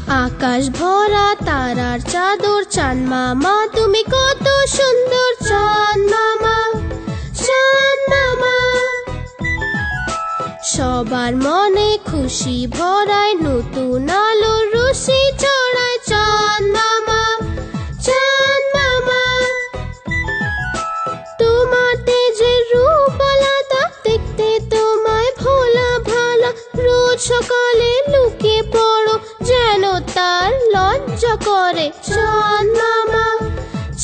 আকাশ ভরা তারার চাদর, চাঁদ মামা তুমি কত সুন্দর। চাঁদ মামা, চাঁদ মামা, সবার মনে খুশি ভরায়, নতুন আলোর রশি চড়ায়। চাঁদ মামা, চাঁদ মামা, তোমার তেজের রূপ আলাদা, দেখতে তোমায় ভোলা ভালা। রোজ সকালে লুকিয়ে পড়ো, যেন তার লজ্জা করে। চাঁদ মামা,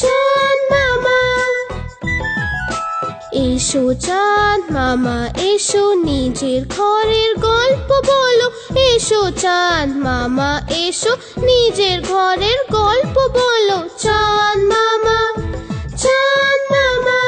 চাঁদ মামা, এসো চাঁদ মামা এসো, নিজের ঘরের গল্প বলো। এসো চাঁদ মামা এসো, নিজের ঘরের গল্প বলো। চাঁদ মামা, চাঁদ মামা।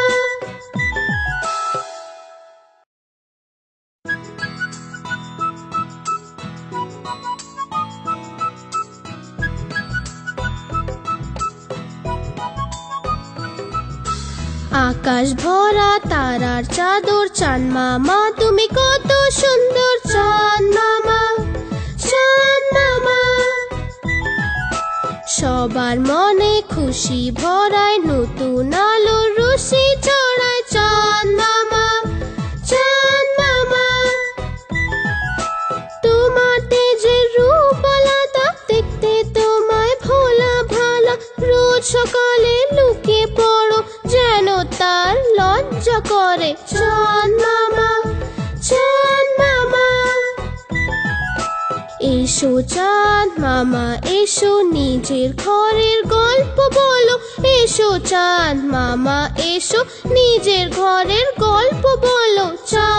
আকাশ ভরা তারার চাদর, চাঁদ মামা তুমি কত সুন্দর। চাঁদ মামা, চাঁদ মামা, সবার মনে খুশি ভরায়, নতুন আলোর রশি চড়ায়। চাঁদ মামা, চাঁদ মামা, তোমার তেজের রূপ আলাদা, দেখতে তোমায় ভোলা ভালা। রোজ সকালে লুকিয়ে পড়ো, যেন তার লজ্জা করে। চাঁদ মামা, চাঁদ মামা, এসো চাঁদ মামা এসো, নিজের ঘরের গল্প বলো। এসো চাঁদ মামা এসো, নিজের ঘরের গল্প বলো। চাঁদ